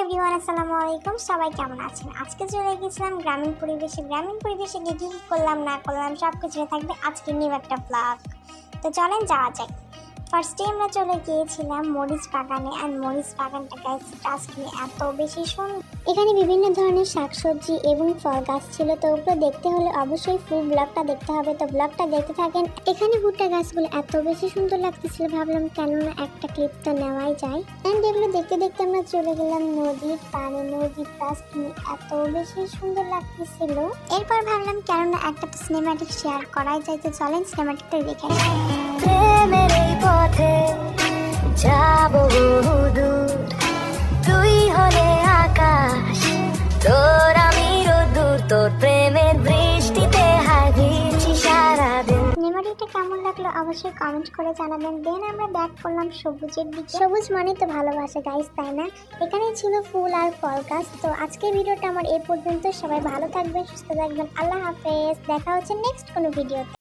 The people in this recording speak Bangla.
এভরিওয়ান, আসসালামু আলাইকুম। সবাই কেমন আছেন? আজকে চলে গেছিলাম গ্রামীণ পরিবেশে গিয়ে কী করলাম না করলাম সব কিছুই থাকবে আজকে নিউ একটা ব্লগ। তো চলেন যাওয়া যাক। ফার্স্টে আমরা চলে গিয়েছিলাম মরিচ বাগানে। আর মরিচ বাগানটা গাছ আজকে এত বেশি সুন্দর। এখানে বিভিন্ন ধরনের শাকসবজি এবং ফল গাছ ছিল। তো ওগুলো দেখতে হলে অবশ্যই ফুল ব্লগটা দেখতে হবে। তো ব্লগটা দেখতে থাকেন। এখানে ভুট্টা গাছগুলো এত বেশি সুন্দর লাগতেছিল, ভাবলাম কেননা একটা ক্লিপ তো নেওয়াই যায়। অ্যান্ড এগুলো দেখতে দেখতে আমরা চলে গেলাম নদীর পাড়ে। নদীর গাছগুলো এত বেশি সুন্দর লাগতেছিল। এরপর ভাবলাম কেননা একটা তো সিনেমাটিক শেয়ার করাই যায়। তো চলেন সিনেমাটিকটা দেখে প্রেমের এই পথে যাব বহুদূর, তুই হলে আকাশ, তোর আমি রোদ্দুর, তোর প্রেমের বৃষ্টিতে হারিয়েছি সারাদিন। সিনেমাটিকটা কেমন লাগলো অবশ্যই কমেন্ট করে জানাবেন। দেন আমরা ব্যাক করলাম সবুজের দিকে। সবুজ মানে তো ভালোবাসা গাইস, তাই না? এখানেই ছিল ফুল আর ফল গাছ। তো আজকের ভিডিওটা আমার এই পর্যন্ত। সবাই ভালো থাকবেন, সুস্থ থাকবেন। আল্লাহ হাফেজ। দেখা হচ্ছে নেক্সট কোনো ভিডিওতে।